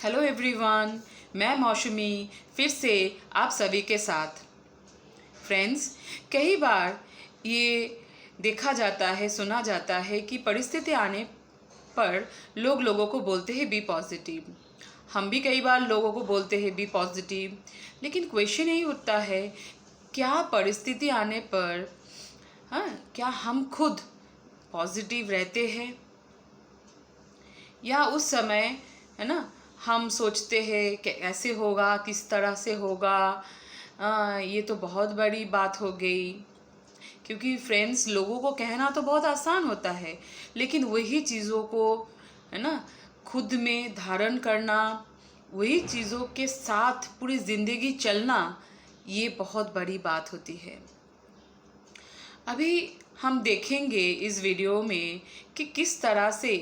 Hello everyone, मैं मौसमी फिर से आप सभी के साथ। फ्रेंड्स, कई बार ये देखा जाता है, सुना जाता है कि परिस्थिति आने पर लोग लोगों को बोलते हैं बी पॉजिटिव। हम भी कई बार लोगों को बोलते हैं बी पॉजिटिव, लेकिन क्वेश्चन यही उठता है, क्या परिस्थिति आने पर क्या हम खुद पॉजिटिव रहते हैं, या उस समय है ना हम सोचते हैं कि ऐसे होगा, किस तरह से होगा। ये तो बहुत बड़ी बात हो गई। क्योंकि फ्रेंड्स, लोगों को कहना तो बहुत आसान होता है, लेकिन वही चीज़ों को है ना खुद में धारण करना, वही चीज़ों के साथ पूरी ज़िंदगी चलना, ये बहुत बड़ी बात होती है। अभी हम देखेंगे इस वीडियो में कि किस तरह से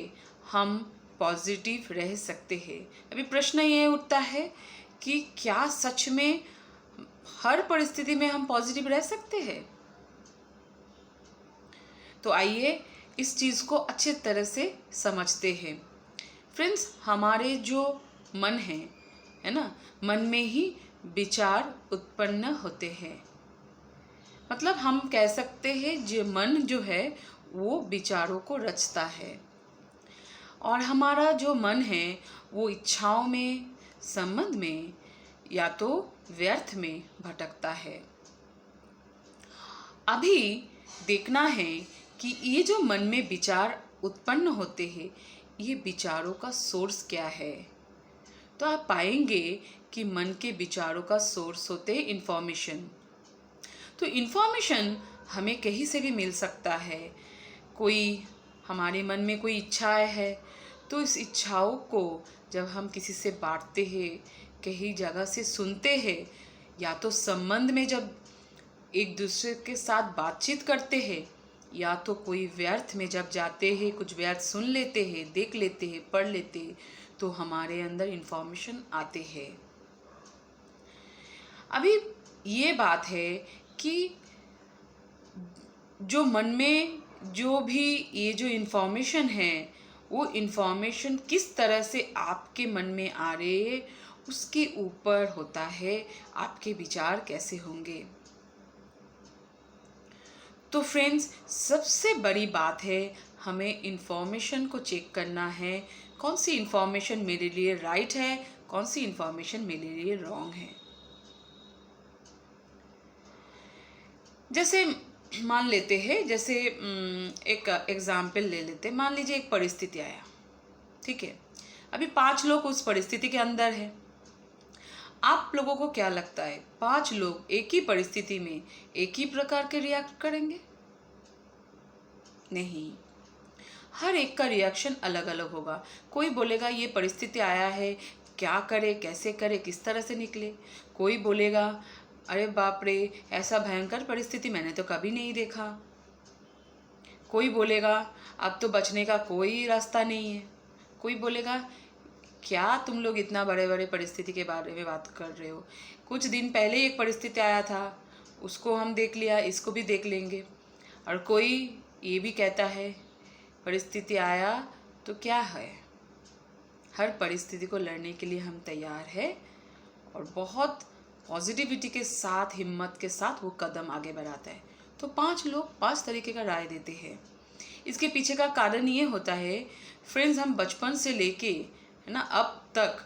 हम पॉजिटिव रह सकते हैं। अभी प्रश्न ये उठता है कि क्या सच में हर परिस्थिति में हम पॉजिटिव रह सकते हैं? तो आइए इस चीज़ को अच्छे तरह से समझते हैं। फ्रेंड्स, हमारे जो मन है ना, मन में ही विचार उत्पन्न होते हैं। मतलब हम कह सकते हैं जो मन जो है वो विचारों को रचता है, और हमारा जो मन है वो इच्छाओं में, संबंध में या तो व्यर्थ में भटकता है। अभी देखना है कि ये जो मन में विचार उत्पन्न होते हैं, ये विचारों का सोर्स क्या है। तो आप पाएंगे कि मन के विचारों का सोर्स होते हैं इन्फॉर्मेशन। तो इन्फॉर्मेशन हमें कहीं से भी मिल सकता है। कोई हमारे मन में कोई इच्छाएं है, तो इस इच्छाओं को जब हम किसी से बांटते हैं, कहीं जगह से सुनते हैं, या तो संबंध में जब एक दूसरे के साथ बातचीत करते हैं, या तो कोई व्यर्थ में जब जाते हैं, कुछ व्यर्थ सुन लेते हैं, देख लेते हैं, पढ़ लेते हैं, तो हमारे अंदर इन्फॉर्मेशन आते हैं। अभी ये बात है कि जो मन में जो भी ये जो इन्फॉर्मेशन है, वो इन्फॉर्मेशन किस तरह से आपके मन में आ रहे हैं, उसके ऊपर होता है आपके विचार कैसे होंगे। तो फ्रेंड्स, सबसे बड़ी बात है हमें इन्फॉर्मेशन को चेक करना है, कौन सी इन्फॉर्मेशन मेरे लिए राइट है, कौन सी इन्फॉर्मेशन मेरे लिए रॉन्ग है। जैसे मान लेते हैं, जैसे एक एग्जाम्पल ले लेते हैं। मान लीजिए एक परिस्थिति आया, ठीक है। अभी 5 लोग उस परिस्थिति के अंदर है। आप लोगों को क्या लगता है, 5 लोग एक ही परिस्थिति में एक ही प्रकार के रिएक्ट करेंगे? नहीं, हर एक का रिएक्शन अलग अलग होगा। कोई बोलेगा ये परिस्थिति आया है, क्या करे, कैसे करे, किस तरह से निकले। कोई बोलेगा अरे बाप रे, ऐसा भयंकर परिस्थिति मैंने तो कभी नहीं देखा। कोई बोलेगा अब तो बचने का कोई रास्ता नहीं है। कोई बोलेगा क्या तुम लोग इतना बड़े बड़े परिस्थिति के बारे में बात कर रहे हो, कुछ दिन पहले एक परिस्थिति आया था, उसको हम देख लिया, इसको भी देख लेंगे। और कोई ये भी कहता है परिस्थिति आया तो क्या है, हर परिस्थिति को लड़ने के लिए हम तैयार है, और बहुत पॉजिटिविटी के साथ, हिम्मत के साथ वो कदम आगे बढ़ाता है। तो 5 लोग 5 तरीके का राय देते हैं। इसके पीछे का कारण ये होता है फ्रेंड्स, हम बचपन से लेके है ना अब तक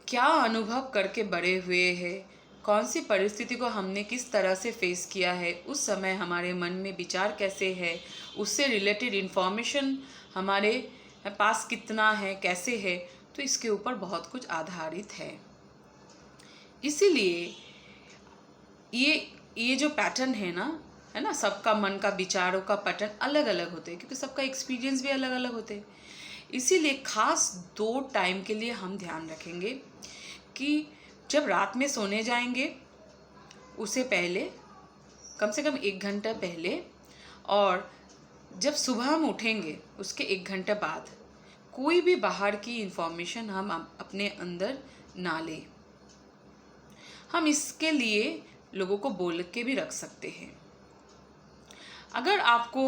क्या अनुभव करके बड़े हुए हैं, कौन सी परिस्थिति को हमने किस तरह से फेस किया है, उस समय हमारे मन में विचार कैसे है, उससे रिलेटेड इन्फॉर्मेशन हमारे पास कितना है, कैसे है, तो इसके ऊपर बहुत कुछ आधारित है। इसीलिए ये जो पैटर्न है ना, सबका मन का विचारों का पैटर्न अलग अलग होते हैं, क्योंकि सबका एक्सपीरियंस भी अलग अलग होते हैं। इसीलिए खास 2 टाइम के लिए हम ध्यान रखेंगे कि जब रात में सोने जाएंगे उससे पहले, कम से कम 1 घंटा पहले, और जब सुबह हम उठेंगे उसके 1 घंटे बाद कोई भी बाहर की इन्फॉर्मेशन हम अपने अंदर ना लें। हम इसके लिए लोगों को बोल के भी रख सकते हैं। अगर आपको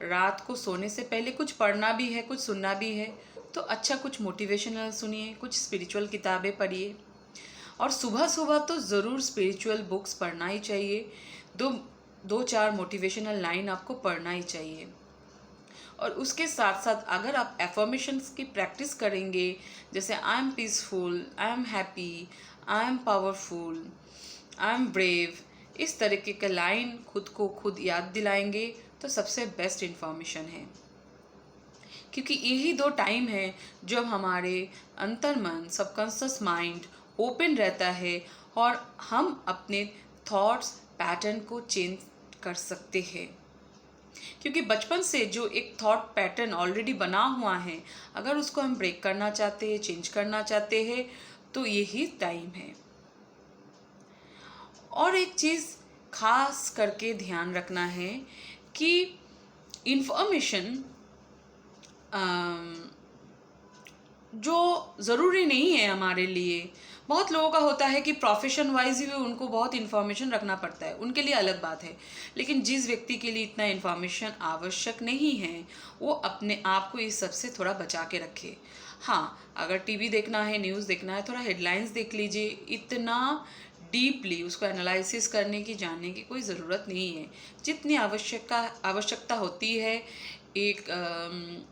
रात को सोने से पहले कुछ पढ़ना भी है, कुछ सुनना भी है, तो अच्छा कुछ मोटिवेशनल सुनिए, कुछ स्पिरिचुअल किताबें पढ़िए। और सुबह सुबह तो ज़रूर स्पिरिचुअल बुक्स पढ़ना ही चाहिए। दो दो चार मोटिवेशनल लाइन आपको पढ़ना ही चाहिए। और उसके साथ साथ अगर आप एफर्मेशंस की प्रैक्टिस करेंगे, जैसे I am peaceful, I am happy, I am powerful, I am brave, इस तरीके के लाइन खुद को खुद याद दिलाएंगे तो सबसे बेस्ट इन्फॉर्मेशन है। क्योंकि यही दो टाइम है जब हमारे अंतर्मन, सबकॉन्शियस माइंड ओपन रहता है और हम अपने थॉट्स पैटर्न को चेंज कर सकते हैं। क्योंकि बचपन से जो एक थॉट पैटर्न ऑलरेडी बना हुआ है, अगर उसको हम ब्रेक करना चाहते हैं, चेंज करना चाहते हैं, तो यही टाइम है। और एक चीज़ खास करके ध्यान रखना है कि इंफॉर्मेशन जो ज़रूरी नहीं है हमारे लिए। बहुत लोगों का होता है कि प्रोफेशन वाइज भी उनको बहुत इन्फॉर्मेशन रखना पड़ता है, उनके लिए अलग बात है। लेकिन जिस व्यक्ति के लिए इतना इन्फॉर्मेशन आवश्यक नहीं है, वो अपने आप को इस सब से थोड़ा बचा के रखे। हाँ, अगर टीवी देखना है, न्यूज़ देखना है, थोड़ा हेडलाइंस देख लीजिए। इतना डीपली उसको एनालिसिस करने की, जानने की कोई ज़रूरत नहीं है। जितनी आवश्यकता होती है एक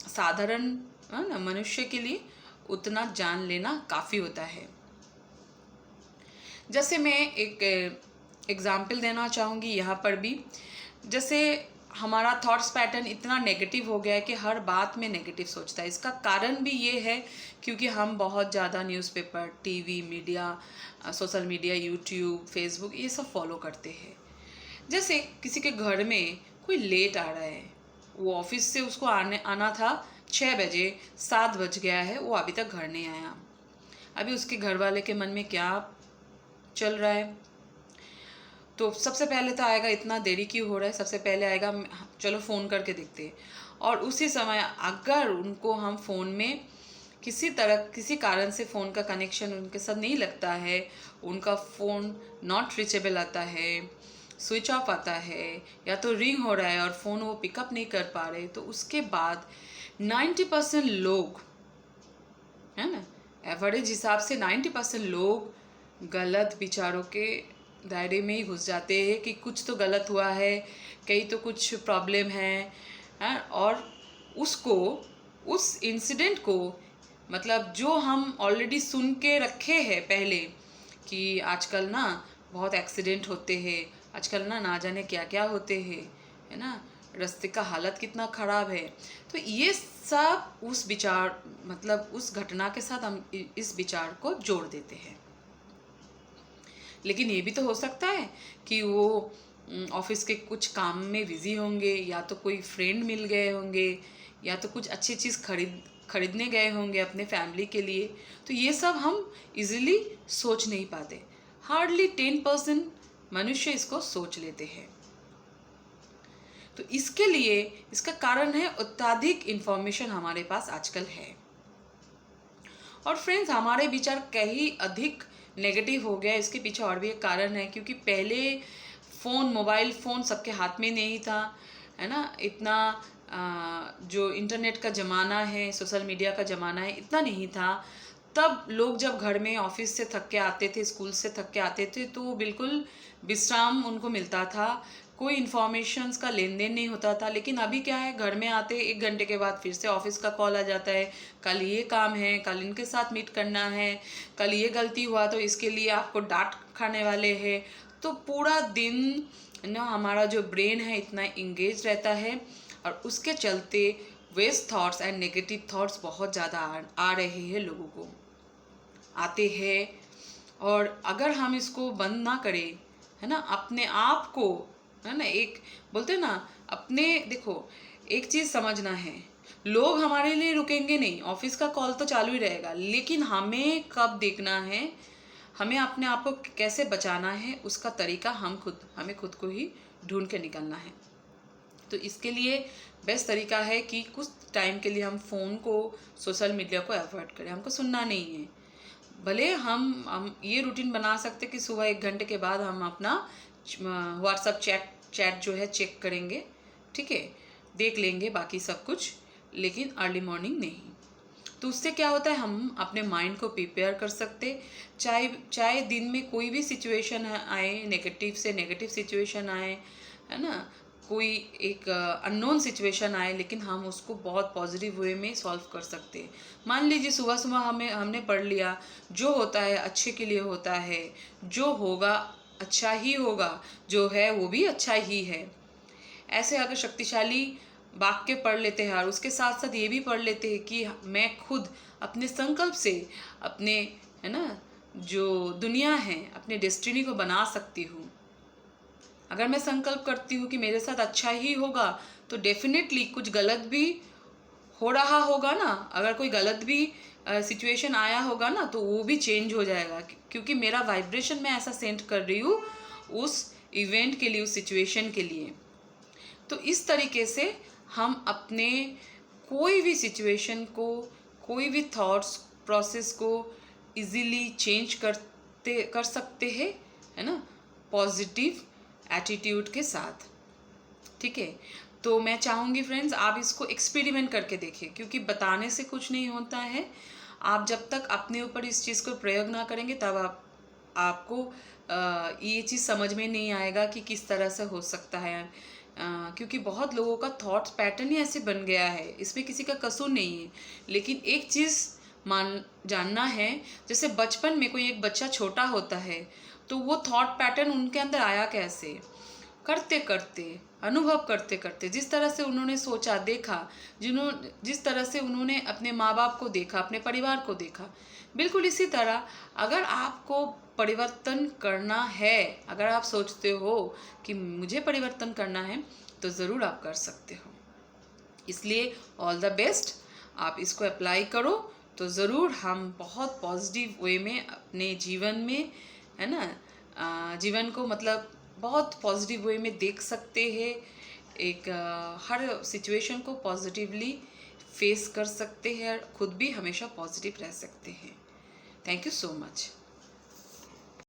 साधारण ना मनुष्य के लिए, उतना जान लेना काफ़ी होता है। जैसे मैं एक एग्ज़ाम्पल देना चाहूँगी यहाँ पर भी। जैसे हमारा थॉट्स पैटर्न इतना नेगेटिव हो गया है कि हर बात में नेगेटिव सोचता है। इसका कारण भी ये है क्योंकि हम बहुत ज़्यादा newspaper, TV, media, social media, YouTube, Facebook, ये सब फॉलो करते हैं। जैसे किसी के घर में कोई लेट आ रहा है, वो ऑफिस से उसको आना था 6 बजे, 7 बज गया है, वो अभी तक घर नहीं आया। अभी उसके घर वाले के मन में क्या चल रहा है? तो सबसे पहले तो आएगा इतना देरी क्यों हो रहा है, सबसे पहले आएगा चलो फ़ोन करके देखते हैं। और उसी समय अगर उनको हम फ़ोन में किसी कारण से फ़ोन का कनेक्शन उनके साथ नहीं लगता है, उनका फ़ोन नॉट रीचेबल आता है, स्विच ऑफ आता है, या तो रिंग हो रहा है और फ़ोन वो पिकअप नहीं कर पा रहे, तो उसके बाद 90% लोग, है ना, एवरेज हिसाब से 90% लोग गलत विचारों के दायरे में ही घुस जाते हैं कि कुछ तो गलत हुआ है, कहीं तो कुछ प्रॉब्लम है, और उसको, उस इंसिडेंट को, मतलब जो हम ऑलरेडी सुन के रखे हैं पहले कि आजकल ना बहुत एक्सीडेंट होते हैं, आजकल ना जाने क्या क्या होते हैं, है ना, रास्ते का हालत कितना ख़राब है, तो ये सब उस विचार, मतलब उस घटना के साथ हम इस विचार को जोड़ देते हैं। लेकिन ये भी तो हो सकता है कि वो ऑफिस के कुछ काम में बिजी होंगे, या तो कोई फ्रेंड मिल गए होंगे, या तो कुछ अच्छी चीज़ खरीदने गए होंगे अपने फैमिली के लिए। तो ये सब हम इजीली सोच नहीं पाते। हार्डली 10% मनुष्य इसको सोच लेते हैं। तो इसके लिए, इसका कारण है अत्यधिक इन्फॉर्मेशन हमारे पास आजकल है। और फ्रेंड्स, हमारे विचार कहीं अधिक नेगेटिव हो गया, इसके पीछे और भी एक कारण है। क्योंकि पहले मोबाइल फ़ोन सबके हाथ में नहीं था, है ना, इतना जो इंटरनेट का ज़माना है, सोशल मीडिया का ज़माना है, इतना नहीं था। तब लोग जब घर में ऑफिस से थक के आते थे, स्कूल से थक के आते थे, तो बिल्कुल विश्राम उनको मिलता था, कोई इन्फॉर्मेशंस का लेन देन नहीं होता था। लेकिन अभी क्या है, घर में आते 1 घंटे के बाद फिर से ऑफिस का कॉल आ जाता है, कल ये काम है, कल इनके साथ मीट करना है, कल ये गलती हुआ तो इसके लिए आपको डांट खाने वाले हैं। तो पूरा दिन ना हमारा जो ब्रेन है इतना इंगेज रहता है, और उसके चलते waste thoughts and negative thoughts बहुत ज़्यादा आ रहे हैं, लोगों को आते हैं। और अगर हम इसको बंद ना करें, है ना, अपने आप को, है ना, एक बोलते हैं ना, अपने, देखो एक चीज़ समझना है, लोग हमारे लिए रुकेंगे नहीं, ऑफिस का कॉल तो चालू ही रहेगा, लेकिन हमें कब देखना है, हमें अपने आप को कैसे बचाना है, उसका तरीका हमें खुद को ही ढूंढ के निकलना है। तो इसके लिए बेस्ट तरीका है कि कुछ टाइम के लिए हम फ़ोन को, सोशल मीडिया को अवॉइड करें, हमको सुनना नहीं है। भले हम ये रूटीन बना सकते कि सुबह 1 घंटे के बाद हम अपना व्हाट्सअप चैट जो है चेक करेंगे, ठीक है, देख लेंगे बाकी सब कुछ, लेकिन अर्ली मॉर्निंग नहीं। तो उससे क्या होता है, हम अपने माइंड को प्रिपेयर कर सकते, चाहे दिन में कोई भी सिचुएशन आए, नेगेटिव से नेगेटिव सिचुएशन आए, है ना, कोई एक अननोन सिचुएशन आए, लेकिन हम उसको बहुत पॉजिटिव वे में सॉल्व कर सकते हैं। मान लीजिए सुबह सुबह हमने पढ़ लिया, जो होता है अच्छे के लिए होता है, जो होगा अच्छा ही होगा, जो है वो भी अच्छा ही है। ऐसे अगर शक्तिशाली वाक्य पढ़ लेते हैं और उसके साथ साथ ये भी पढ़ लेते हैं कि मैं खुद अपने संकल्प से अपने, है ना, जो दुनिया है, अपने डेस्टिनी को बना सकती हूँ। अगर मैं संकल्प करती हूँ कि मेरे साथ अच्छा ही होगा, तो डेफिनेटली कुछ गलत भी हो रहा होगा ना, अगर कोई गलत भी सिचुएशन आया होगा ना, तो वो भी चेंज हो जाएगा, क्योंकि मेरा वाइब्रेशन मैं ऐसा सेंड कर रही हूँ उस इवेंट के लिए, उस सिचुएशन के लिए। तो इस तरीके से हम अपने कोई भी सिचुएशन को, कोई भी थॉट्स प्रोसेस को इजीली चेंज कर सकते हैं, है ना, पॉजिटिव एटीट्यूड के साथ। ठीक है, तो मैं चाहूँगी फ्रेंड्स आप इसको एक्सपेरिमेंट करके देखें, क्योंकि बताने से कुछ नहीं होता है। आप जब तक अपने ऊपर इस चीज़ को प्रयोग ना करेंगे तब आपको ये चीज़ समझ में नहीं आएगा कि किस तरह से हो सकता है। क्योंकि बहुत लोगों का थॉट्स पैटर्न ही ऐसे बन गया है, इसमें किसी का कसूर नहीं है। लेकिन एक चीज़ जानना है, जैसे बचपन में कोई एक बच्चा छोटा होता है, तो वो थॉट पैटर्न उनके अंदर आया कैसे, करते करते, अनुभव करते करते, जिस तरह से उन्होंने सोचा, देखा, जिस तरह से उन्होंने अपने माँ बाप को देखा, अपने परिवार को देखा, बिल्कुल इसी तरह अगर आपको परिवर्तन करना है, अगर आप सोचते हो कि मुझे परिवर्तन करना है, तो ज़रूर आप कर सकते हो। इसलिए ऑल द बेस्ट, आप इसको अप्लाई करो तो ज़रूर हम बहुत पॉजिटिव वे में अपने जीवन में, है ना, जीवन को मतलब बहुत पॉजिटिव वे में देख सकते हैं। एक हर सिचुएशन को पॉजिटिवली फेस कर सकते हैं, खुद भी हमेशा पॉजिटिव रह सकते हैं। Thank you so much.